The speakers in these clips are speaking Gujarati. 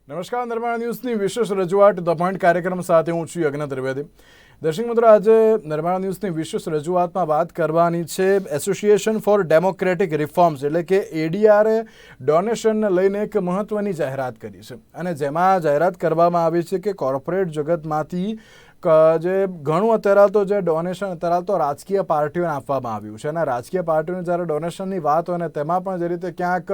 નમસ્કાર, નિર્માણ ન્યૂઝની વિશેષ રજૂઆત ધ પોઈન્ટ કાર્યક્રમ સાથે હું છું યજ્ઞ ત્રિવેદી. દર્શક મિત્રો, આજે નિર્માણ ન્યૂઝની વિશેષ રજૂઆતમાં વાત કરવાની છે એસોસિએશન ફોર ડેમોક્રેટિક રિફોર્મ્સ એટલે કે એડીઆરએ ડોનેશનને લઈને એક મહત્વની જાહેરાત કરી છે અને જેમાં જાહેરાત કરવામાં આવી છે કે કોર્પોરેટ જગતમાંથી જે ઘણું અત્યારે તો જે ડોનેશન અત્યારે તો રાજકીય પાર્ટીઓને આપવામાં આવ્યું છે અને રાજકીય પાર્ટીઓને જ્યારે ડોનેશનની વાત હોય ને તેમાં પણ જે રીતે ક્યાંક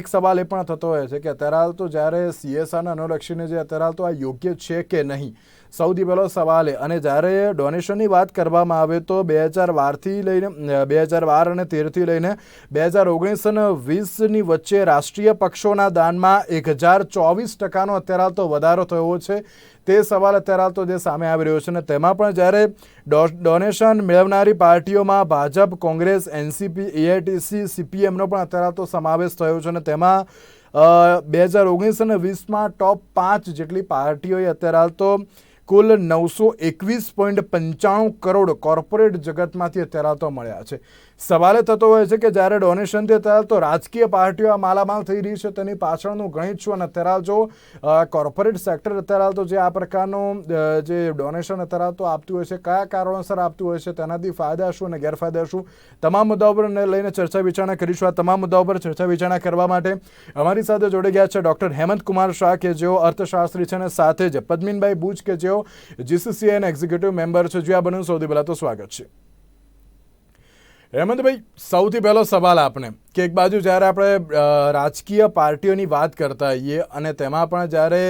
એક સવાલ એ પણ થતો હોય છે કે અત્યારે તો જ્યારે સીએસઆરને અનુલક્ષીને જે અત્યારે તો આ યોગ્ય છે કે નહીં, સૌથી પહેલો સવાલ એ. અને જ્યારે ડોનેશનની વાત કરવામાં આવે તો 2012થી લઈને 2012 અને 13થી લઈને 2019 અને 20ની વચ્ચે રાષ્ટ્રીય પક્ષોના દાનમાં 1024% અત્યારે તો વધારો થયો છે. તે સવાલ અત્યારે તો જે સામે આવી રહ્યો છે અને તેમાં પણ જ્યારે ડોનેશન મેળવનારી પાર્ટીઓમાં ભાજપ, કોંગ્રેસ, એનસીપી, એઆઈટીસી, સીપીએમનો પણ અત્યારે તો સમાવેશ થયો છે અને તેમાં 2019 અને 20માં ટોપ 5 જેટલી પાર્ટીઓએ અત્યારે તો કુલ 921.95 કરોડ કોર્પોરેટ જગતમાંથી અત્યારે તો મળ્યા છે. સવાલ એ થતો હોય છે કે જ્યારે ડોનેશનથી અત્યારે તો રાજકીય પાર્ટીઓ માલામાલ થઈ રહી છે તેની પાછળનું ગણિત શું, અને અત્યારે જો કોર્પોરેટ સેક્ટર અત્યારે તો જે આ પ્રકારનું જે ડોનેશન અત્યારે તો આપતું હોય છે, કયા કારણોસર આપતું હોય છે, તેનાથી ફાયદા શું અને ગેરફાયદા શું, તમામ મુદ્દાઓ પર લઈને ચર્ચા વિચારણા કરીશું. આ તમામ મુદ્દાઓ પર ચર્ચા વિચારણા કરવા માટે અમારી સાથે જોડી ગયા છે ડૉક્ટર હેમંત કુમાર શાહ કે જેઓ અર્થશાસ્ત્રી છે અને સાથે જ પદ્મિનભાઈ બુચ કે જેઓ જીસીસીઆઈના એક્ઝિક્યુટિવ મેમ્બર છે. જો આ બન્યું સૌથી પહેલાં તો સ્વાગત છે. હેમંતભાઈ, સૌથી પહેલો સવાલ આપને કે એક બાજુ જ્યારે આપણે રાજકીય પાર્ટીઓની વાત કરતા હોઈએ અને તેમાં પણ જ્યારે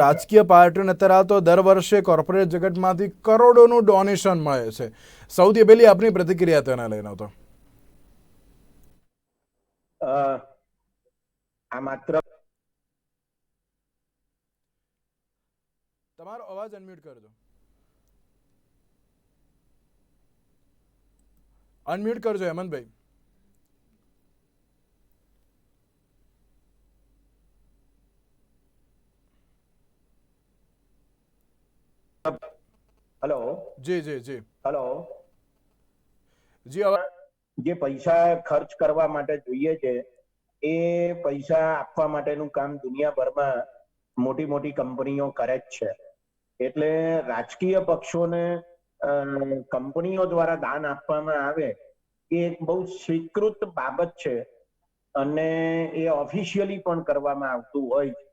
રાજકીય પાર્ટીઓને અત્યારે તો દર વર્ષે કોર્પોરેટ જગતમાંથી કરોડોનું ડોનેશન મળે છે, સૌથી પહેલી આપની પ્રતિક્રિયા તેના લઈને તો આ માત્ર તમારો અવાજ અનમ્યુટ કરજો. અનમ્યુટ કરજો હેમંતભાઈ. હેલો જી જી જી હેલો જી અવાજ. જે પૈસા ખર્ચ કરવા માટે જોઈએ છે એ પૈસા આપવા માટેનું કામ દુનિયાભરમાં મોટી મોટી કંપનીઓ કરે જ છે. એટલે રાજકીય પક્ષોને કંપનીઓ દ્વારા દાન આપવામાં આવે એ એક બહુ સ્વીકૃત બાબત છે અને એ ઓફિશિયલી પણ કરવામાં આવતું હોય છે.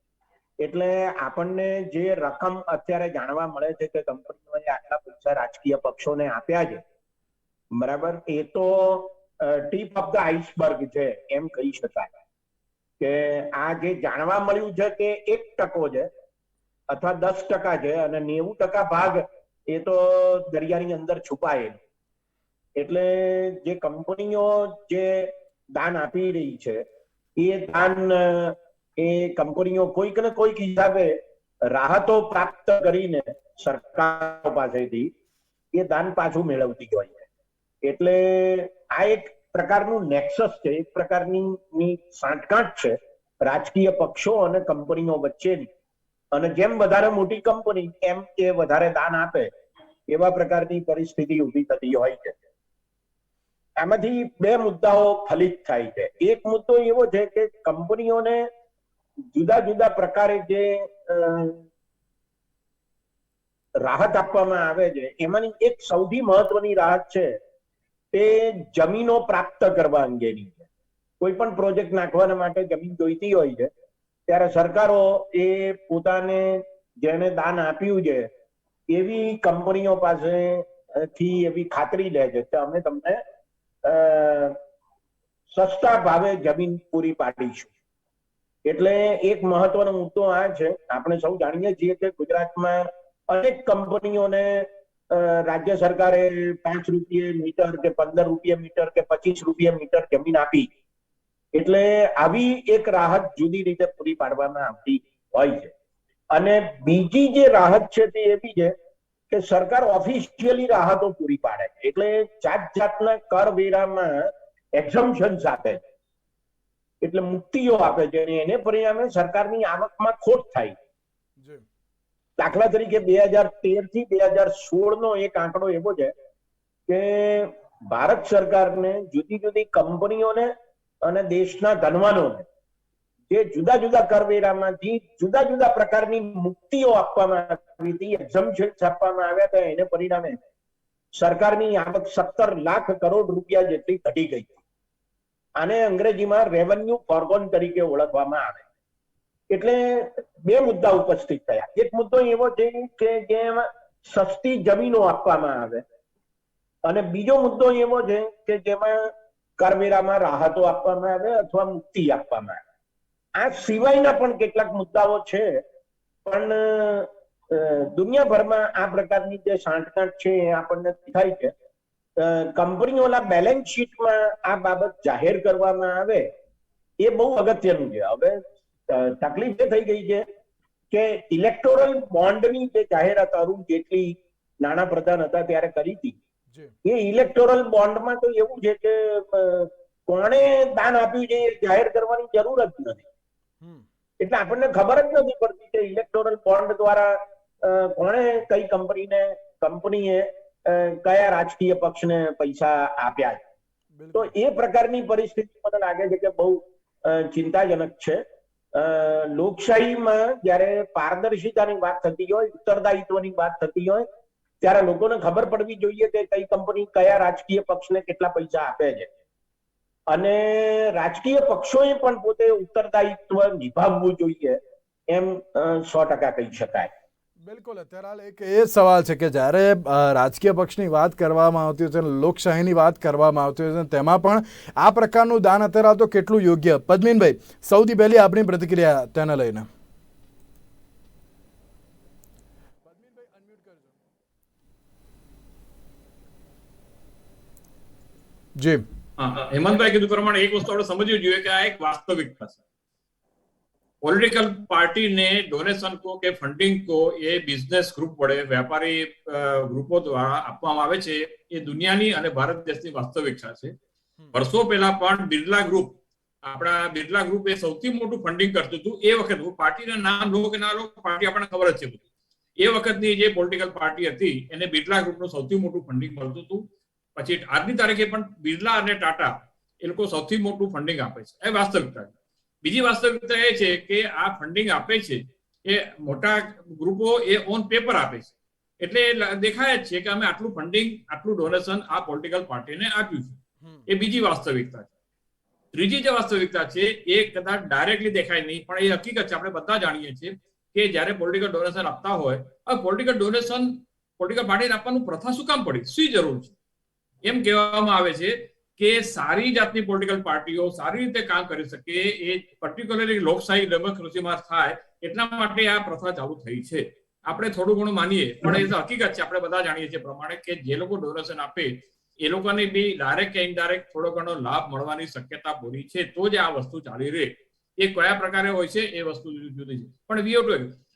એટલે આપણને જે રકમ અત્યારે જાણવા મળે છે કે કંપનીઓએ આટલા પૈસા રાજકીય પક્ષોને આપ્યા છે, બરાબર, એ તો ટીપ ઓફ ધ આઈસબર્ગ છે એમ કહી શકાય. કે આ જે જાણવા મળ્યું છે કે 1% છે અથવા 10% છે અને 90% ભાગ એ તો દરિયાની અંદર છુપાયેલું. એટલે જે કંપનીઓ જે દાન આપી રહી છે એ દાન એ કંપનીઓ કોઈક ને કોઈક હિસાબે રાહતો પ્રાપ્ત કરીને સરકાર પાસેથી એ દાન પાછું મેળવતી હોય છે. એટલે આ એક પ્રકારનું નેક્સસ છે, એક પ્રકારની સાંઠગાંઠ છે રાજકીય પક્ષો અને કંપનીઓ વચ્ચેની. અને જેમ વધારે મોટી કંપની એમ એ વધારે દાન આપે એવા પ્રકારની પરિસ્થિતિ ઊભી થતી હોય છે. આમાંથી બે મુદ્દાઓ ફલિત થાય છે. એક મુદ્દો એવો છે કે કંપનીઓને જુદા જુદા પ્રકારે જે રાહત આપવામાં આવે છે એમાંની એક સૌથી મહત્વની રાહત છે તે જમીનો પ્રાપ્ત કરવા અંગેની છે. કોઈ પણ પ્રોજેક્ટ નાખવાના માટે જમીન જોઈતી હોય છે ત્યારે સરકારો એ પોતાને જેને દાન આપ્યું છે એવી કંપનીઓ પાસેથી એવી ખાતરી લે છે કે અમે તમને સસ્તા ભાવે જમીન પૂરી પાડીશું. એટલે એક મહત્વનો મુદ્દો આ છે. આપણે સૌ જાણીએ છીએ કે ગુજરાતમાં અનેક કંપનીઓને રાજ્ય સરકારે 5 રૂપિયે મીટર કે 15 રૂપિયે મીટર કે 25 રૂપિયે મીટર જમીન આપી. એટલે આવી એક રાહત જુદી રીતે પૂરી પાડવામાં આવતી હોય છે. અને બીજી જે રાહત છે તે એવી છે કે સરકાર ઓફિશિયલી રાહતો પૂરી પાડે છે. એટલે જાત જાતના કરવેરામાં એક્ઝમ્પશન્સ આપે છે, એટલે મુક્તિઓ આપે છે અને એને પરિણામે સરકારની આવકમાં ખોટ થાય. દાખલા તરીકે 2013 થી 2016 નો એક આંકડો એવો છે કે ભારત સરકારને જુદી જુદી કંપનીઓને અને દેશના ધનવાનોને જે જુદા જુદા કરવેરામાંથી જુદા જુદા પ્રકારની મુક્તિઓ આપવામાં આવી હતી, એક્ઝમ્પશન્સ આપવામાં આવ્યા હતા, એને પરિણામે સરકારની આવક 17 લાખ કરોડ રૂપિયા જેટલી ઘટી ગઈ. આને અંગ્રેજીમાં રેવન્યુ ફોરગોન તરીકે ઓળખવામાં આવે. એટલે બે મુદ્દા ઉપસ્થિત થયા. એક મુદ્દો એવો છે કે જેમાં સસ્તી જમીનો આપવામાં આવે, અને બીજો મુદ્દો એવો છે કે જેમાં કરવેરામાં રાહતો આપવામાં આવે અથવા મુક્તિ આપવામાં આવે. આ સિવાયના પણ કેટલાક મુદ્દાઓ છે, પણ દુનિયાભરમાં આ પ્રકારની જે સાંઠગાંઠ છે એ આપણને દેખાય છે. કંપનીઓના બેલેન્સ શીટમાં આ બાબત જાહેર કરવામાં આવે એ બહુ અગત્યનું છે. હવે તકલીફ એ થઈ ગઈ છે કે ઇલેક્ટોરલ બોન્ડની જે જાહેરાત અરુણ જેટલી નાણાં પ્રધાન હતા ત્યારે કરી હતી, એ ઇલેક્ટોરલ બોન્ડમાં તો એવું છે કે કોણે દાન આપ્યું છે એ જાહેર કરવાની જરૂર જ નથી. એટલે આપણને ખબર જ નથી પડતી કે ઇલેક્ટોરલ બોન્ડ દ્વારા કોણે કઈ કંપનીએ કયા રાજકીય પક્ષને પૈસા આપ્યા છે. તો એ પ્રકારની પરિસ્થિતિ મને લાગે છે કે બહુ ચિંતાજનક છે. લોકશાહીમાં જ્યારે પારદર્શિતાની વાત થતી હોય, ઉત્તરદાયિત્વની વાત થતી હોય, ત્યારે લોકોને ખબર પડવી જોઈએ કે કઈ કંપની કયા રાજકીય પક્ષને કેટલા પૈસા આપે છે, અને રાજકીય પક્ષોએ પણ પોતે ઉત્તરદાયિત્વ નિભાવવું જોઈએ એમ 100% કહી શકાય. બિલકુલ. અત્યારે હાલ એક એ સવાલ છે કે જ્યારે રાજકીય પક્ષની વાત કરવામાં આવતી હોય છે, લોકશાહીની વાત કરવામાં આવતી હોય છે, તેમાં પણ આ પ્રકારનું દાન અત્યારે તો કેટલું યોગ્ય? પદ્મિનભાઈ, સૌથી પહેલી આપણી પ્રતિક્રિયા તેને લઈને. જી હેમંતભાઈ કીધું પ્રમાણે એક વસ્તુ આપણે સમજવી જોઈએ કે આ એક વાસ્તવિકતા છે. પોલિટિકલ પાર્ટીને ડોનેશન કો કે ફંડિંગ કો એ બિઝનેસ ગ્રુપ વડે, વેપારી ગ્રુપો દ્વારા આપવામાં આવે છે. એ દુનિયાની અને ભારત દેશની વાસ્તવિકતા છે. વર્ષો પહેલા પણ બિરલા ગ્રુપ, આપણા બિરલા ગ્રુપ એ સૌથી મોટું ફંડિંગ કરતું હતું. એ વખત પાર્ટીના નામ લો કે ના લો, પાર્ટી આપણને ખબર જ છે બધું. એ વખતની જે પોલિટિકલ પાર્ટી હતી એને બિરલા ગ્રુપનું સૌથી મોટું ફંડિંગ મળતું હતું. પછી આજની તારીખે પણ બિરલા અને ટાટા એ લોકો સૌથી મોટું ફંડિંગ આપે છે. એ વાસ્તવિકતા છે. બીજી વાસ્તવિકતા એ છે કે આ ફંડિંગ આપે છે એ મોટા ગ્રુપો એ ઓન પેપર આપે છે. એટલે દેખાય જ છે કે અમે આટલું ફંડિંગ, આટલું ડોનેશન આ પોલિટિકલ પાર્ટીને આપ્યું છે. એ બીજી વાસ્તવિકતા છે. ત્રીજી જે વાસ્તવિકતા છે એ કદાચ ડાયરેક્ટલી દેખાય નહીં, પણ એ હકીકત છે. આપણે બધા જાણીએ છીએ કે જ્યારે પોલિટિકલ ડોનેશન આપતા હોય, આ પોલિટિકલ ડોનેશન પોલિટિકલ પાર્ટીને આપવાનું પ્રથા શું કામ પડી, શી જરૂર છે? એમ કહેવામાં આવે છે કે સારી જાતની પોલિટિકલ પાર્ટીઓ સારી રીતે કામ કરી શકે, એ પર્ટિક્યુલરલી લોકશાહી ડેમોક્રેસીમાં થાય એટલા માટે આ પ્રથા ચાલુ થઈ છે. આપણે થોડું ઘણું માનીએ, પણ એ તો હકીકત છે. આપણે બધા જાણીએ છીએ પ્રમાણે કે જે લોકો ડોનેશન આપે એ લોકોને બી ડાયરેક્ટ કે ઇનડાયરેક્ટ થોડો ઘણો લાભ મળવાની શક્યતા પૂરી છે. તો જ આ વસ્તુ ચાલી રહે. એ કયા પ્રકારે હોય છે એ વસ્તુ જુદી છે. પણ વીઓટો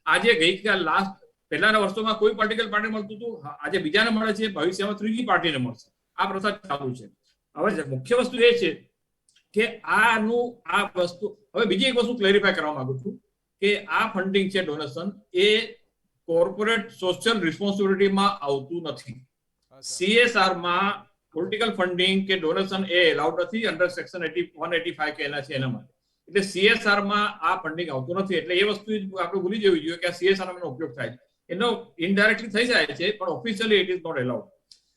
આજે ગઈકાલ લાસ્ટ પહેલાના વર્ષોમાં કોઈ પોલિટિકલ પાર્ટી મળતું હતું, આજે બીજાને મળે છે, ભવિષ્યમાં ત્રીજી પાર્ટીને મળશે. આ પ્રથા ચાલુ છે. હવે મુખ્ય વસ્તુ એ છે કે આ વસ્તુ, હવે બીજી એક વસ્તુ ક્લેરિફાય કરવા માંગુ છું કે આ ફંડિંગ છે, ડોનેશન, એ કોર્પોરેટ સોશિયલ રિસ્પોન્સિબિલિટીમાં આવતું નથી. CSR માં પોલિટિકલ ફંડિંગ કે ડોનેશન એ એલાઉડ નથી અંડર સેક્શન 185 કે એના છે એના માટે. એટલે CSR માં આ ફંડિંગ આવતું નથી. એટલે એ વસ્તુ આપણે ભૂલી જવી જોઈએ કે આ CSR નો ઉપયોગ થાય છે. એનો ઇનડાયરેક્ટલી થઈ જાય છે, પણ officially it is not allowed.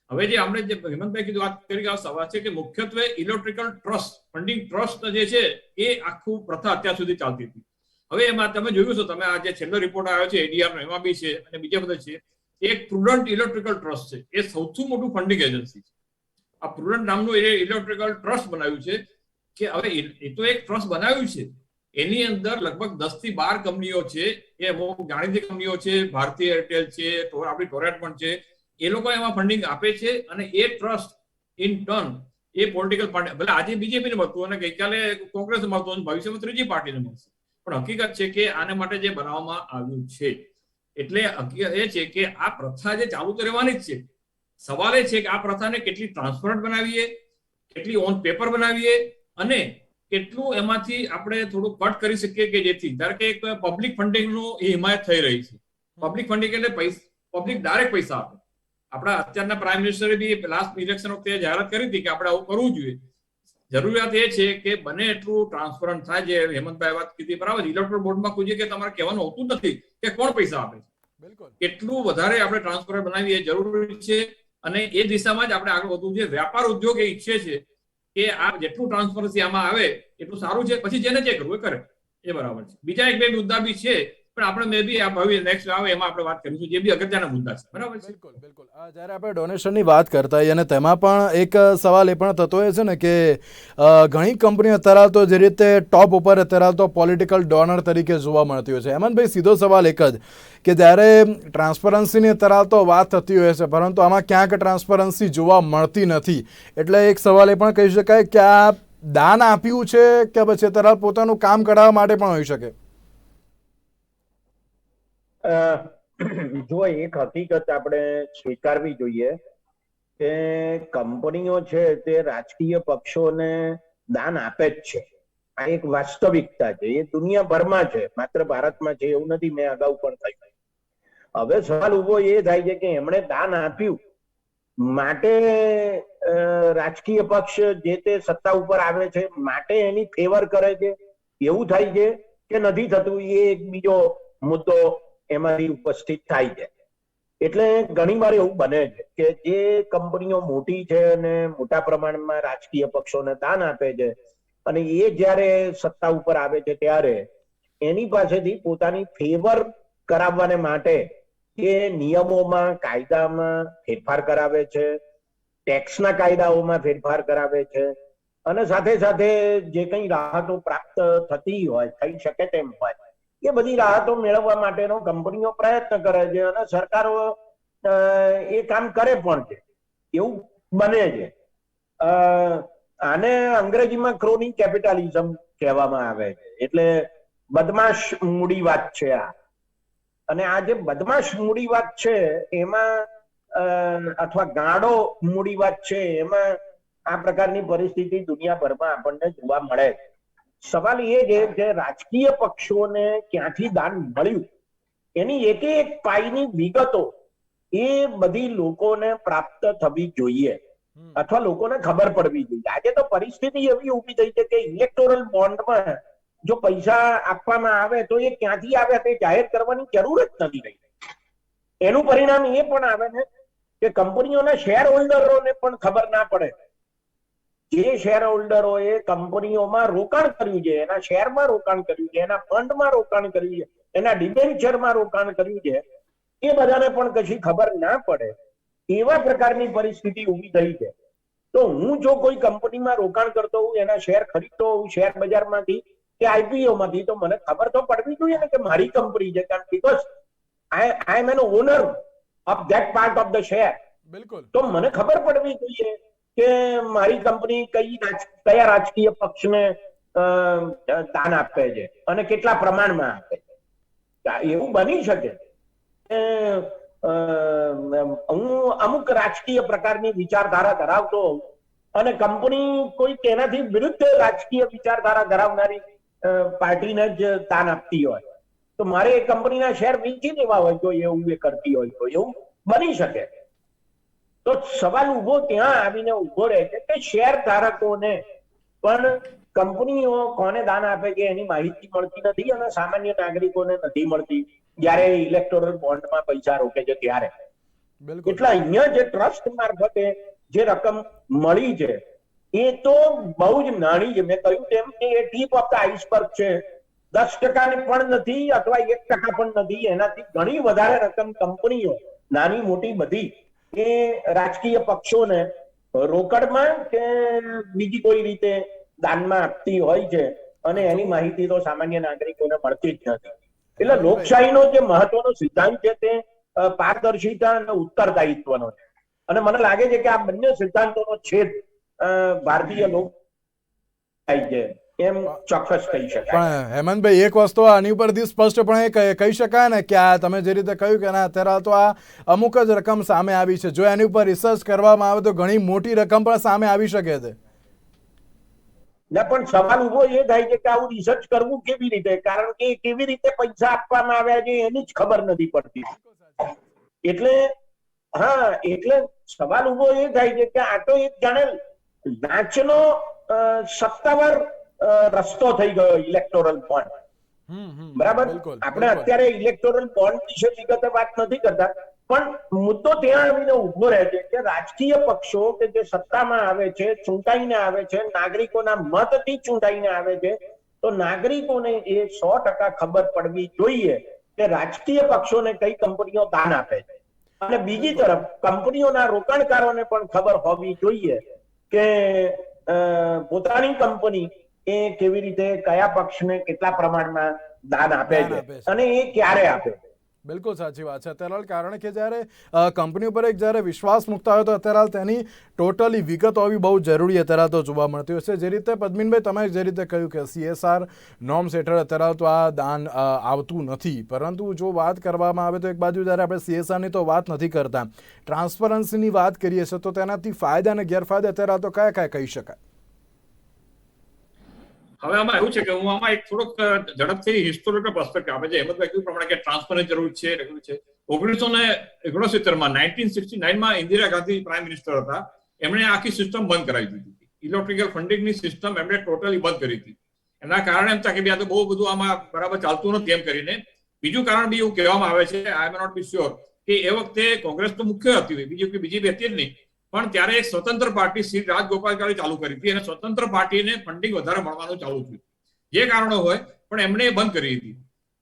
હવે જે આપણે જે હેમંતભાઈ કીધું વાત કરી, આ સવાલ છે કે મુખ્યત્વે ઇલેક્ટ્રિકલ ટ્રસ્ટ, ફંડિંગ ટ્રસ્ટ જે છે એ આખું પ્રથા અત્યાર સુધી ચાલતી હતી. હવે એમાં તમે જોયું છો, તમે આ જે છેલ્લો રિપોર્ટ આવ્યો છે ADR નો, એમાં બી છે અને બીજા બધા છે. એક પ્રુડન્ટ ઇલેક્ટ્રિકલ ટ્રસ્ટ છે, એ સૌથી મોટું ફંડિંગ એજન્સી છે. આ પ્રુડન્ટ નામનું ઇલેક્ટ્રિકલ ટ્રસ્ટ બનાવ્યું છે કે હવે એ તો એક ટ્રસ્ટ બનાવ્યું છે, એની અંદર લગભગ 10 થી 12 કંપનીઓ છે. એ બહુ જાણીતી કંપનીઓ છે, ભારતીય એરટેલ છે, આપણી ટોરેન્ટ પણ છે. એ લોકો એમાં ફંડિંગ આપે છે અને એ ટ્રસ્ટ ઇન ટર્ન એ પોલિટિકલ પાર્ટી, ભલે આજે બીજેપીને મળતું અને ગઈકાલે કોંગ્રેસ મળતું અને ભવિષ્યમાં ત્રીજી પાર્ટીને મળશે, પણ હકીકત છે કે આને માટે જે બનાવવામાં આવ્યું છે, એટલે હકીકત એ છે કે આ પ્રથા જે ચાલુ તો રહેવાની જ છે. સવાલ એ છે કે આ પ્રથાને કેટલી ટ્રાન્સપરન્ટ બનાવીએ, કેટલી ઓન પેપર બનાવીએ અને કેટલું એમાંથી આપણે થોડું કટ કરી શકીએ કે જેથી, ધારો કે એક પબ્લિક ફંડિંગનું એ હિમાયત થઈ રહી છે. પબ્લિક ફંડિંગ એટલે પબ્લિક ડાયરેક્ટ પૈસા આપે. આપણા અત્યારના પ્રાઇમ મિનિસ્ટરે બી લાસ્ટ ઇલેક્શન વખતે જાહેરાત કરી હતી કે આપણે આવું કરવું જોઈએ. જરૂરિયાત એ છે કે બને એટલું ટ્રાન્સપરન્ટ થાય. જે હેમંતભાઈ વાત કીધી બરાબર, ઇલેક્ટોરલ બોર્ડમાં કોઈ કે તમારે કહેવાનું હોતું નથી કે કોણ પૈસા આપે છે. બિલકુલ, એટલું વધારે આપણે ટ્રાન્સપરન્ટ બનાવીએ એ જરૂરી છે અને એ દિશામાં જ આપણે આગળ વધવું છે. વેપાર ઉદ્યોગ એ ઈચ્છે છે કે આ જેટલું ટ્રાન્સપરન્સી આમાં આવે એટલું સારું છે. પછી જેને જે કરવું એ કરે, એ બરાબર છે. બીજા એક બે મુદ્દા બી છે, પણ આપણે મે બી આ ભવિ નેક્સ્ટ આવે એમાં આપણે વાત કરીશું, જે બી અગત્યના મુદ્દા છે. બરાબર છે. બિલકુલ, બિલકુલ. જ્યારે આપણે ડોનેશનની વાત કરતા હોઈએ અને તેમાં પણ એક સવાલ એ પણ થતો હોય છે ને કે ઘણી કંપનીઓ અત્યારે તો જે રીતે ટોપ ઉપર અત્યારે તો પોલિટિકલ ડોનર તરીકે જોવા મળતી હોય છે. હેમંતભાઈ, સીધો સવાલ એક જ કે જ્યારે ટ્રાન્સપરન્સીની અત્યારે તો વાત થતી હોય છે, પરંતુ આમાં ક્યાંક ટ્રાન્સપરન્સી જોવા મળતી નથી. એટલે એક સવાલ એ પણ કહી શકાય કે આ દાન આપ્યું છે કે પછી અત્યારે પોતાનું કામ કરાવવા માટે પણ હોઈ શકે. જો એક હકીકત આપણે સ્વીકારવી જોઈએ કે કંપનીઓ છે તે રાજકીય પક્ષોને દાન આપે જ છે. આ એક વાસ્તવિકતા છે, એ દુનિયાભરમાં છે, માત્ર ભારતમાં છે એવું નથી. મેં અગાઉ પણ કહ્યું. હવે સવાલ ઉભો એ થાય છે કે એમણે દાન આપ્યું માટે રાજકીય પક્ષ જે તે સત્તા ઉપર આવે છે માટે એની ફેવર કરે છે એવું થાય છે કે નથી થતું, એ એક બીજો મુદ્દો એમાંથી ઉપસ્થિત થાય છે. એટલે ઘણી વાર એવું બને છે કે જે કંપનીઓ મોટી છે અને મોટા પ્રમાણમાં રાજકીય પક્ષોને દાન આપે છે અને એ જ્યારે સત્તા ઉપર આવે છે ત્યારે એની પાસેથી પોતાની ફેવર કરાવવાને માટે એ નિયમોમાં, કાયદામાં ફેરફાર કરાવે છે, ટેક્સના કાયદાઓમાં ફેરફાર કરાવે છે અને સાથે સાથે જે કંઈ રાહતો પ્રાપ્ત થતી હોય, થઈ શકે તેમ હોય, એ બધી રાહતો મેળવવા માટેનો કંપનીઓ પ્રયત્ન કરે છે અને સરકારો એ કામ કરે પણ છે. એવું બને છે. આને અંગ્રેજીમાં ક્રોની કેપિટાલિઝમ કહેવામાં આવે છે. એટલે બદમાશ મૂડીવાદ છે આ. અને આ જે બદમાશ મૂડીવાદ છે એમાં અથવા ગાળો મૂડીવાદ છે એમાં આ પ્રકારની પરિસ્થિતિ દુનિયાભરમાં આપણને જોવા મળે છે. સવાલ એ છે કે રાજકીય પક્ષોને ક્યાંથી દાન મળ્યું એની એક એક પાઈની વિગતો એ બધી લોકોને પ્રાપ્ત થવી જોઈએ અથવા લોકોને ખબર પડવી જોઈએ. આજે તો પરિસ્થિતિ એવી ઊભી થઈ છે કે ઇલેક્ટોરલ બોન્ડમાં જો પૈસા આપવામાં આવે તો એ ક્યાંથી આવે તે જાહેર કરવાની જરૂર જ નથી રહી. એનું પરિણામ એ પણ આવે છે કે કંપનીઓના શેર હોલ્ડરોને પણ ખબર ના પડે. જે શેર હોલ્ડરોએ કંપનીઓમાં રોકાણ કર્યું છે, એના શેરમાં રોકાણ કર્યું છે, એના ફંડમાં રોકાણ કર્યું છે, એના ડિબેન્ચરમાં રોકાણ કર્યું છે, એ બધાને પણ કશી ખબર ના પડે એવા પ્રકારની પરિસ્થિતિ ઊભી થઈ છે. તો હું જો કોઈ કંપનીમાં રોકાણ કરતો હોઉં, એના શેર ખરીદતો હોઉં શેર બજારમાંથી કે આઈપીઓ માંથી, તો મને ખબર તો પડવી જોઈએ ને કે મારી કંપની છે, કારણ because I am an owner of that part of the share. બિલકુલ. તો મને ખબર પડવી જોઈએ કે મારી કંપની કયા રાજકીય પક્ષને દાન આપે છે અને કેટલા પ્રમાણમાં આપે છે. એવું બની શકે હું અમુક રાજકીય પ્રકારની વિચારધારા ધરાવતો હોઉં અને કંપની કોઈ તેનાથી વિરુદ્ધ રાજકીય વિચારધારા ધરાવનારી પાર્ટીને જ દાન આપતી હોય તો મારે એ કંપનીના શેર વેચી દેવા હોય તો એવું એ કરતી હોય તો એવું બની શકે. તો સવાલ ઉભો ત્યાં આવીને ઉભો રહે છે કે શેર ધારકોને પણ કંપનીઓ કોને દાન આપે છે એની માહિતી મળતી નથી અને સામાન્ય નાગરિકોને નથી મળતી જ્યારે ઇલેક્ટોરલ બોન્ડમાં પૈસા રોકે છે ત્યારે. એટલે અહીંયા જે ટ્રસ્ટ મારફતે જે રકમ મળી છે એ તો બહુ જ નાની છે. મેં કહ્યું તેમ કે એ ટીપ ઓફ ધ આઈસબર્ગ છે. 10% પણ નથી અથવા 1% પણ નથી. એનાથી ઘણી વધારે રકમ કંપનીઓ નાની મોટી બધી એ રાજકીય પક્ષોને રોકડમાં કે બીજી કોઈ રીતે દાનમાં આપતી હોય છે અને એની માહિતી તો સામાન્ય નાગરિકોને મળતી જ નથી. એટલે લોકશાહીનો જે મહત્વનો સિદ્ધાંત છે તે પારદર્શિતા અને ઉત્તરદાયિત્વનો છે અને મને લાગે છે કે આ બંને સિદ્ધાંતોનો છેદ ભારતીય લોકશાહી છે એમ ચોક્કસ કહી શકાય. પણ હેમંતભાઈ, એક વસ્તુ આની ઉપરથી સ્પષ્ટપણે કહી શકાય ને કે આ તમે જે રીતે કહ્યું કે અત્યારે તો આ અમુક જ રકમ સામે આવી છે. જો એની ઉપર રિસર્ચ કરવામાં આવે તો ઘણી મોટી રકમ પણ સામે આવી શકે છે. ના, પણ સવાલ ઉભો એ થાય છે કે આવું રિસર્ચ કરવું કેવી રીતે, કારણ કે કેવી રીતે પૈસા આપવામાં આવ્યા છે એની જ ખબર નથી પડતી. એટલે સવાલ ઉભો એ થાય છે કે આ તો એક જાણે લાંચનો સત્તાવાર રસ્તો થઈ ગયો ઇલેક્ટોરલ બોન્ડ. બરાબર, બિલકુલ, આપણે બિલકુલ. અત્યારે ઇલેક્ટોરલ બોન્ડ વિશે વિગતે વાત નથી કરતા, પણ મુદ્દો ત્યાં આવીને ઉભો રહે છે કે રાજકીય પક્ષો કે જે સત્તામાં આવે છે, ચૂંટાઈને આવે છે, નાગરિકોના મતથી ચૂંટાઈને આવે છે, તો નાગરિકોને એ 100% ખબર પડવી જોઈએ કે રાજકીય પક્ષોને કઈ કંપનીઓ દાન આપે છે, અને બીજી તરફ કંપનીઓના રોકાણકારોને પણ ખબર હોવી જોઈએ કે પોતાની કંપની એ કેવી રીતે કયા પક્ષને કેટલા પ્રમાણમાં દાન આપે દાન છે આપે છે. અને એ ક્યારે આપે છે. બિલકુલ સાચી વાત છે અત્યારે, કારણ કે જ્યારે કંપની ઉપર એક જ્યારે વિશ્વાસ મૂકતા હોય તો અત્યારે તેની ટોટલી વિગત હોવી બહુ જરૂરી અત્યારે તો જોવા મળતી હોય છે. જે રીતે પદ્મિનભાઈ તમે જે રીતે કહ્યું કે CSR નોર્મ્સ હેઠળ અત્યારે તો આ દાન આવતું નથી, પરંતુ જો વાત કરવામાં આવે તો એક બાજુ જ્યારે આપણે CSRની તો વાત નથી કરતા, ટ્રાન્સપરન્સીની વાત કરીએ છીએ, તો તેનાથી ફાયદા અને ગેરફાયદા અત્યારે તો કયા કયા કહી શકાય? હવે આમાં એવું છે કે હું આમાં એક થોડોક ઝડપથી હિસ્ટોરિકલ પર્સપેક્ટિવ આપે છે. હેમંતભાઈ કીધું પ્રમાણે કે ટ્રાન્સપરન્સ જરૂર છે. 1969માં 1969માં ઇન્દિરા ગાંધી પ્રાઇમ મિનિસ્ટર હતા, એમણે આખી સિસ્ટમ બંધ કરાવી દીધી હતી. ઇલેક્ટ્રિકલ ફંડિંગની સિસ્ટમ એમણે ટોટલી બંધ કરી હતી. એના કારણે એમ થાય કે આ તો બહુ બધું આમાં બરાબર ચાલતું નથી એમ કરીને. બીજું કારણ બી એવું કહેવામાં આવે છે, આઈ એમ નોટ બી શ્યોર, કે એ વખતે કોંગ્રેસ તો મુખ્ય હતી, બીજી બે હતી જ નહીં, પણ ત્યારે એક સ્વતંત્ર પાર્ટી શ્રી રાજગોપાલચારી ચાલુ કરી હતી, અને સ્વતંત્ર પાર્ટીને ફંડિંગ વધારે મળવાનું ચાલુ થયું. જે કારણો હોય, પણ એમણે બંધ કરી હતી.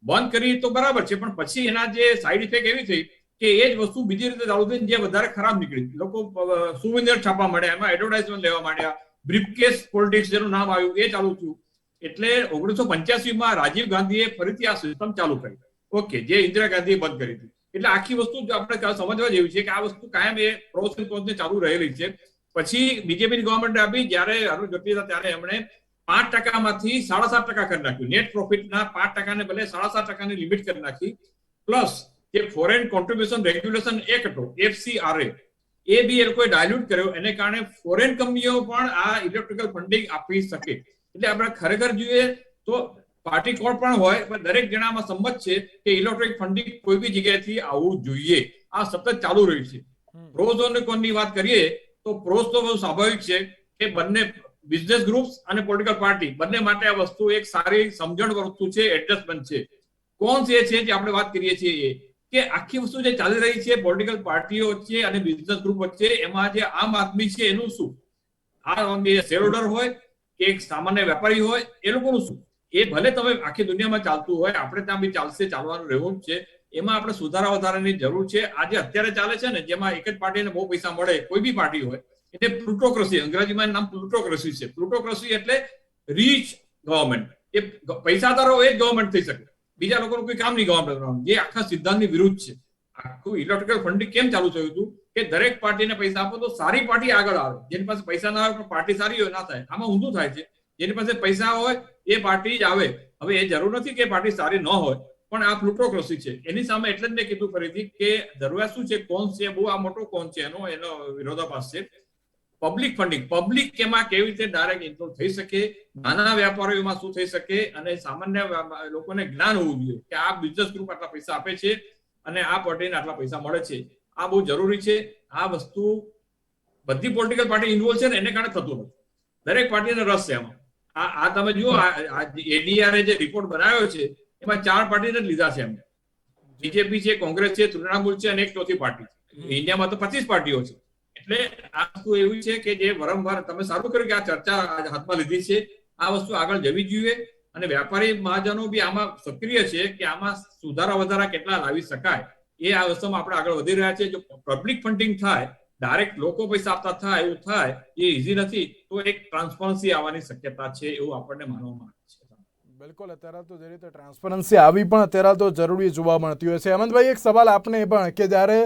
બંધ કરી તો બરાબર છે, પણ પછી એના જે સાઈડ ઇફેક્ટ એવી થઈ કે એ જ વસ્તુ બીજી રીતે ચાલુ થઈ, જે વધારે ખરાબ નીકળી. લોકો સુવિધર છાપવા માંડ્યા, એમાં એડવર્ટાઇઝમેન્ટ લેવા માંડ્યા, બ્રીફકેસ પોલિટિક્સ જેનું નામ આવ્યું એ ચાલુ થયું. એટલે 1985માં રાજીવ ગાંધીએ ફરીથી આ સિસ્ટમ ચાલુ કરી, ઓકે, જે ઇન્દિરા ગાંધીએ બંધ કરી હતી. એટલે આખી વસ્તુ આપણે સમજવા જેવી છે કે આ વસ્તુ કાયમ એ પ્રોસ એન્ડ કોન્સને ચાલુ રહેલી છે. પછી બીજેપીની ગવર્મેન્ટ આપી, જ્યારે અરુણ જેટલી હતા ત્યારે એમણે 5%માંથી 7.5% કરી નાખ્યું. નેટ પ્રોફિટના 5%ને બદલે 7.5%ની લિમિટ કરી નાખી. પ્લસ જે ફોરેન કોન્ટ્રીબ્યુશન રેગ્યુલેશન એક્ટ હતો, FCRA, એ બી એ લોકોએ ડાયલ્યુટ કર્યો. એને કારણે ફોરેન કંપનીઓ પણ આ ઇલેક્ટ્રિકલ ફંડિંગ આપી શકે. એટલે આપણે ખરેખર જોઈએ તો પાર્ટી કોડ પણ હોય, પણ દરેક જણામાં સંમત છે કે ઇલેક્ટ્રિક ફંડિંગ કોઈ બી જગ્યાએથી આવવું જોઈએ. આ સતત ચાલુ રહ્યું છે. પ્રોઝ અને કોનની વાત કરીએ તો પ્રોઝ તો બહુ સ્વાભાવિક છે કે બંને બિઝનેસ ગ્રુપ્સ અને પોલિટિકલ પાર્ટી બંને માટે આ વસ્તુ એક સારી સમજણ વસ્તુ છે, એડજસ્ટમેન્ટ છે. કોન્સ એ છે જે આપણે વાત કરીએ છીએ એ કે આખી વસ્તુ જે ચાલી રહી છે પોલિટિકલ પાર્ટીઓ વચ્ચે અને બિઝનેસ ગ્રુપ વચ્ચે, એમાં જે આમ આદમી છે એનું શું? આ શેર હોલ્ડર હોય કે એક સામાન્ય વેપારી હોય, એ લોકોનું શું? એ ભલે તમે આખી દુનિયામાં ચાલતું હોય, આપણે ત્યાં બી ચાલશે, ચાલવાનું રહેવું જ છે. એમાં આપણે સુધારા વધારાની જરૂર છે. આજે અત્યારે ચાલે છે ને, જેમાં એક જ પાર્ટીને બહુ પૈસા મળે, કોઈ બી પાર્ટી હોય, એટલે પ્લુટોક્રેસી, અંગ્રેજીમાં નામ પ્લુટોક્રેસી છે. પ્લુટોક્રેસી એટલે રીચ ગવર્મેન્ટ, એ પૈસાદારો એ જ ગવર્મેન્ટ થઈ શકે, બીજા લોકોનું કોઈ કામ નહીં ગવર્મેન્ટ કરવાનું, જે આખા સિદ્ધાંતની વિરુદ્ધ છે. આખું ઇલેક્ટ્રિકલ ફંડિંગ કેમ ચાલુ થયું હતું કે દરેક પાર્ટીને પૈસા આપો તો સારી પાર્ટી આગળ આવે. જેની પાસે પૈસા ના આવે પણ પાર્ટી સારી હોય ના થાય. આમાં ઊંધું થાય છે. જેની પાસે પૈસા હોય એ પાર્ટી જ આવે. હવે એ જરૂર નથી કે પાર્ટી સારી ન હોય, પણ આ પ્લુટોક્રેસી છે. એની સામે એટલે જ મેં કીધું ફરીથી કે જરૂરિયાત શું છે, કોન્સ છે, બહુ આ મોટો કોન્સ છે, એનો વિરોધાભાસ છે. પબ્લિક ફંડિંગ, પબ્લિક એમાં કેવી રીતે ડાયરેક્ટ ઇન્વોલ્વ થઈ શકે, નાના વેપારીઓમાં શું થઈ શકે, અને સામાન્ય લોકોને જ્ઞાન હોવું જોઈએ કે આ બિઝનેસ ગ્રુપ આટલા પૈસા આપે છે અને આ પાર્ટીને આટલા પૈસા મળે છે. આ બહુ જરૂરી છે. આ વસ્તુ બધી પોલિટિકલ પાર્ટી ઇન્વોલ્વ છે ને એને કારણે થતું નથી. દરેક પાર્ટીને રસ છે આમાં. આ તમે જુઓ, ADR જે રિપોર્ટ બનાવ્યો છે એમાં 4 પાર્ટીને જ લીધા છે એમને. બીજેપી છે, કોંગ્રેસ છે, તૃણમૂલ છે અને એક ચોથી પાર્ટી છે. ઇન્ડિયામાં તો 25 પાર્ટીઓ છે. એટલે આ વસ્તુ એવી છે કે જે વારંવાર તમે સારું કર્યું કે આ ચર્ચા હાથમાં લીધી છે. આ વસ્તુ આગળ જવી જોઈએ અને વેપારી મહાજનો બી આમાં સક્રિય છે કે આમાં સુધારા વધારા કેટલા લાવી શકાય, એ આ વસ્તુમાં આપણે આગળ વધી રહ્યા છે. જો પબ્લિક ફંડિંગ થાય, ડાયરેક્ટ લોકો પૈસા આપતા થાય, એવું થાય, એ ઈઝી નથી, તો એક ટ્રાન્સપરન્સી આવવાની શક્યતા છે એવું આપણને માનવામાં આવે છે. બિલકુલ, અત્યારે તો જે રીતે ટ્રાન્સપરન્સી આવી પણ અત્યારે તો જરૂરી જોવા મળતી હોય છે. હેમંતભાઈ, એક સવાલ આપને એ પણ કે જ્યારે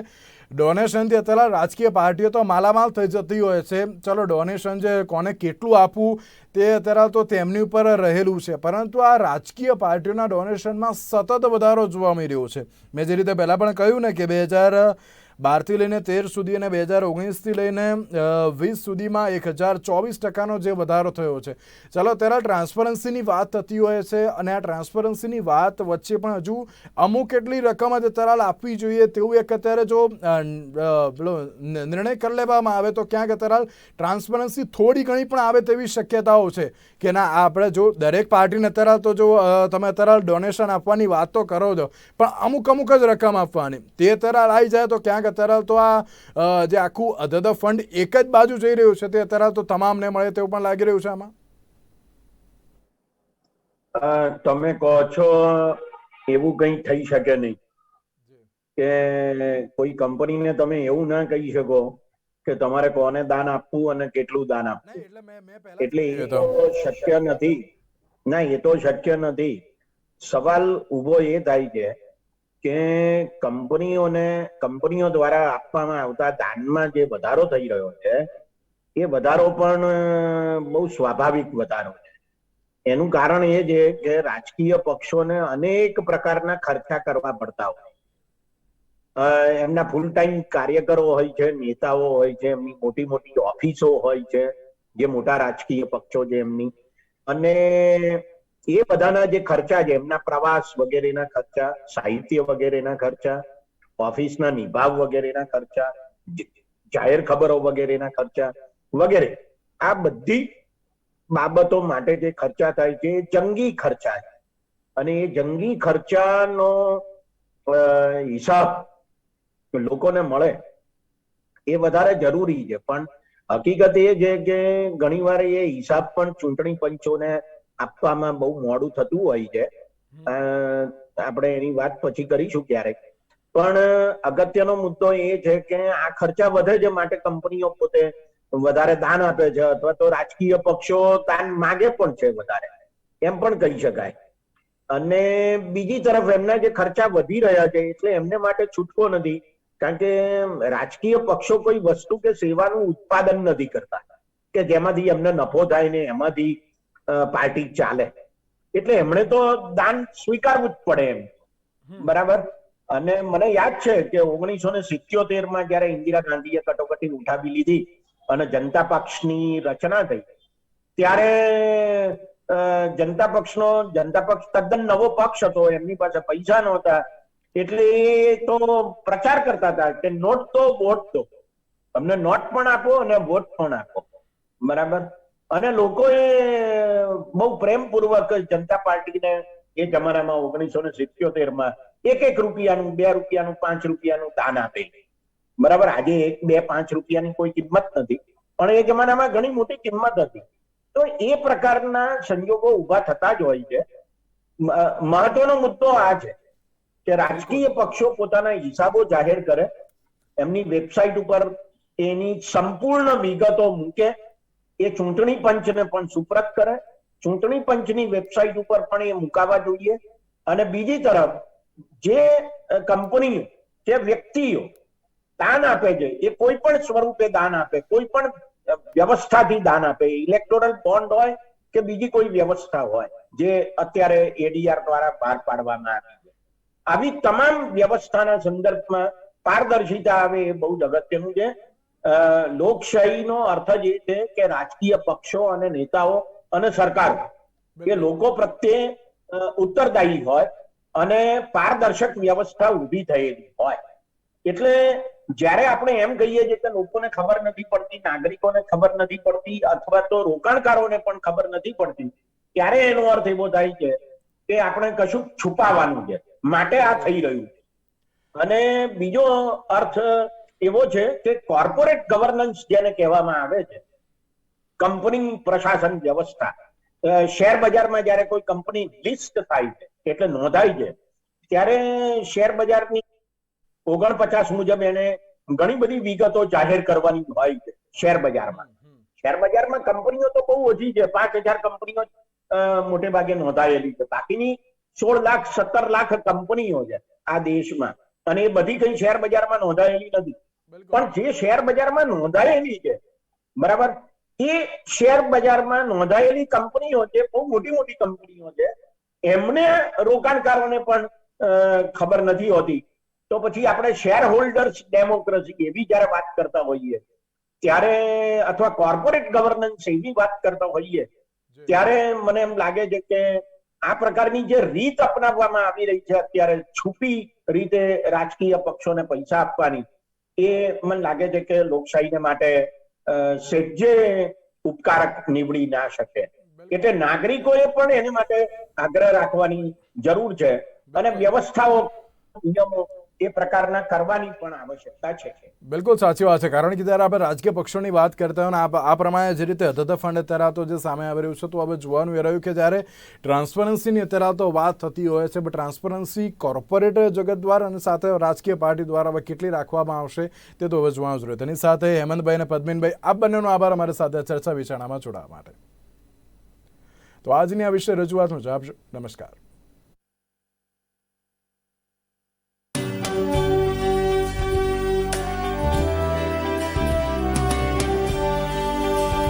ડોનેશનથી અત્યારે રાજકીય પાર્ટીઓ તો માલામાલ થઈ જતી હોય છે, ચલો ડોનેશન જે કોને કેટલું આપવું તે અત્યારે તો તેમની ઉપર રહેલું છે, પરંતુ આ રાજકીય પાર્ટીઓના ડોનેશનમાં સતત વધારો જોવા મળી રહ્યો છે. મેં જે રીતે પહેલાં પણ કહ્યું ને કે 12થી લઈને 13 સુધી અને 2019થી લઈને 20 સુધીમાં 1024% જે વધારો થયો છે. ચાલો ત્યારે ટ્રાન્સપરન્સીની વાત થતી હોય છે અને આ ટ્રાન્સપરન્સીની વાત વચ્ચે પણ હજુ અમુક એટલી રકમ જ તરાલ આપવી જોઈએ તેવું એક અત્યારે જો નિર્ણય કરી લેવામાં આવે તો ક્યાંક તરાલ ટ્રાન્સપરન્સી થોડી ઘણી પણ આવે તેવી શક્યતાઓ છે કે ના આપણે જો દરેક પાર્ટીને અત્યારે તો જો તમે અત્યારે ડોનેશન આપવાની વાત તો કરો છો પણ અમુક જ રકમ આપવાની તે અત્યારે આવી જાય તો ક્યાંક અત્યારે તો આ જે આખું અધધ ફંડ એક જ બાજુ જઈ રહ્યું છે તે અત્યારે તો તમામને મળે તેવું પણ લાગી રહ્યું છે આમાં. તમે કહો છો એવું કંઈ થઈ શકે નહીં કે કોઈ કંપનીને તમે એવું ના કહી શકો કે તમારે કોને દાન આપવું અને કેટલું દાન આપવું, એટલે એ તો શક્ય નથી. ના, એ તો શક્ય નથી. સવાલ ઉભો એ થાય છે કે કંપનીઓ દ્વારા આપવામાં આવતા દાનમાં જે વધારો થઈ રહ્યો છે એ વધારો પણ બહુ સ્વાભાવિક વધારો છે. એનું કારણ એ છે કે રાજકીય પક્ષોને અનેક પ્રકારના ખર્ચા કરવા પડતા હોય. એમના ફૂલ ટાઈમ કાર્યકરો હોય છે, નેતાઓ હોય છે, એમની મોટી મોટી ઓફિસો હોય છે, જે મોટા રાજકીય પક્ષો છે એમની, અને એ બધાના જે ખર્ચા છે એમના પ્રવાસ વગેરેના ખર્ચા, સાહિત્ય વગેરેના ખર્ચા, ઓફિસના નિભાવ વગેરેના ખર્ચા, જાહેર ખબરો વગેરેના ખર્ચા વગેરે, આ બધી બાબતો માટે જે ખર્ચા થાય છે એ જંગી ખર્ચા છે. અને એ જંગી ખર્ચાનો હિસાબ લોકોને મળે એ વધારે જરૂરી છે. પણ હકીકત એ છે કે ઘણીવાર એ હિસાબ પણ ચૂંટણી પંચોને આપવામાં બહુ મોડું થતું હોય છે. આપણે એની વાત પછી કરીશું ક્યારેક. પણ અગત્યનો મુદ્દો એ છે કે આ ખર્ચા વધે છે માટે કંપનીઓ પોતે વધારે દાન આપે છે, અથવા તો રાજકીય પક્ષો દાન માગે પણ છે વધારે, એમ પણ કહી શકાય. અને બીજી તરફ એમના જે ખર્ચા વધી રહ્યા છે એટલે એમને માટે છૂટકો નથી, કારણ કે રાજકીય પક્ષો કોઈ વસ્તુ કે સેવાનું ઉત્પાદન નથી કરતા કે જેમાંથી એમને નફો થાય ને એમાંથી પાર્ટી ચાલે, એટલે એમણે તો દાન સ્વીકારવું જ પડે એમ. બરાબર. અને મને યાદ છે કે 1977માં જયારે ઇન્દિરા ગાંધીએ કટોકટી ઉઠાવી લીધી અને જનતા પક્ષની રચના થઈ, ત્યારે જનતા પક્ષ તદ્દન નવો પક્ષ હતો, એમની પાસે પૈસા નહોતા, એટલે એ તો પ્રચાર કરતા હતા કે નોટ તો વોટ તો, તમને નોટ પણ આપો અને વોટ પણ આપો. બરાબર. અને લોકોએ બહુ પ્રેમપૂર્વક જનતા પાર્ટીને એ જમાનામાં 1977માં 1 રૂપિયાનું, 2 રૂપિયાનું, 5 રૂપિયાનું દાન આપે. બરાબર. આજે 1, 2, 5 રૂપિયાની કોઈ કિંમત નથી, પણ એ જમાનામાં ઘણી મોટી કિંમત હતી. તો એ પ્રકારના સંજોગો ઉભા થતા જ હોય છે. મહત્વનો મુદ્દો આ છે કે રાજકીય પક્ષો પોતાના હિસાબો જાહેર કરે, એમની વેબસાઇટ ઉપર એની સંપૂર્ણ વિગતો મૂકે, એ ચૂંટણી પંચને પણ સુપ્રત કરે, ચૂંટણી પંચની વેબસાઇટ ઉપર પણ એ મુકાવા જોઈએ. અને બીજી તરફ જે કંપનીઓ, જે વ્યક્તિઓ દાન આપે છે એ કોઈ પણ સ્વરૂપે દાન આપે, કોઈ પણ વ્યવસ્થાથી દાન આપે, ઇલેક્ટોરલ બોન્ડ હોય કે બીજી કોઈ વ્યવસ્થા હોય જે અત્યારે એડીઆર દ્વારા બહાર પાડવામાં આવી છે, આવી તમામ વ્યવસ્થાના સંદર્ભમાં પારદર્શિતા આવે એ બહુ જ અગત્યનું છે. લોકશાહીનો અર્થ જ એ છે કે રાજકીય પક્ષો અને નેતાઓ અને સરકાર એ લોકો પ્રત્યે ઉત્તરદાયી હોય અને પારદર્શક વ્યવસ્થા ઊભી થયેલી હોય. એટલે જ્યારે આપણે એમ કહીએ છીએ કે લોકોને ખબર નથી પડતી, નાગરિકોને ખબર નથી પડતી, અથવા તો રોકાણકારોને પણ ખબર નથી પડતી, ત્યારે એનો અર્થ એવો થાય છે કે આપણે કશું છુપાવવાનું છે, માટે આ થઈ રહ્યું છે. અને બીજો અર્થ એવો છે કે કોર્પોરેટ ગવર્નન્સ જેને કહેવામાં આવે છે, કંપની પ્રશાસન વ્યવસ્થા, શેર બજારમાં જ્યારે કોઈ કંપની લિસ્ટ થાય છે એટલે નોંધાય છે, ત્યારે શેર બજારની 49 મુજબ એને ઘણી બધી વિગતો જાહેર કરવાની હોય છે. શેર બજારમાં કંપનીઓ તો બહુ ઓછી છે, 5000 કંપનીઓ મોટે ભાગે નોંધાયેલી છે, બાકીની 16 લાખ 17 લાખ કંપનીઓ છે આ દેશમાં, અને એ બધી કઈ શેર બજારમાં નોંધાયેલી નથી. પણ જે શેર બજારમાં નોંધાયેલી છે, બરાબર, એ શેર બજારમાં નોંધાયેલી કંપનીઓ છે, બહુ મોટી મોટી કંપનીઓ છે, એમને રોકાણકારોને પણ ખબર નથી હોતી તો પછી આપણે શેર હોલ્ડર્સ ડેમોક્રેસી એવી જયારે વાત કરતા હોઈએ ત્યારે, અથવા કોર્પોરેટ ગવર્નન્સ એવી વાત કરતા હોઈએ ત્યારે મને એમ લાગે છે કે આ પ્રકારની જે રીત અપનાવવામાં આવી રહી છે અત્યારે છુપી રીતે રાજકીય પક્ષોને પૈસા આપવાની, એ મને લાગે છે કે લોકશાહીને માટે સેજ્જે ઉપકારક નીવડી ના શકે. એટલે નાગરિકોએ પણ એને માટે આગ્રહ રાખવાની જરૂર છે અને વ્યવસ્થાઓ નિયમો એ પ્રકારના કરવાની પણ આવશ્યકતા છે. બિલકુલ સાચી વાત છે, કારણ કે જ્યારે આપણે રાજકીય પક્ષોની વાત કરતા હોય અને આ પ્રમાણે જે રીતે અધધ ફંડ અત્યારે તો જે સામે આવી રહ્યું છે, તો હવે જોવાનું એ રહ્યું કે જ્યારે ટ્રાન્સપરન્સીની અત્યારે તો વાત થતી હોય છે, પણ ટ્રાન્સપરન્સી કોર્પોરેટ જગત દ્વારા અને સાથે રાજકીય પાર્ટી દ્વારા હવે કેટલી રાખવામાં આવશે તે તો હવે જોવાનું જ રહ્યું. તેની સાથે હેમંતભાઈ અને પદ્મિનભાઈ, આપ બંનેનો આભાર અમારી સાથે ચર્ચા વિચારણામાં જોડાવા માટે. તો આજની આ વિષય રજૂઆતમાં જવાબ. નમસ્કાર.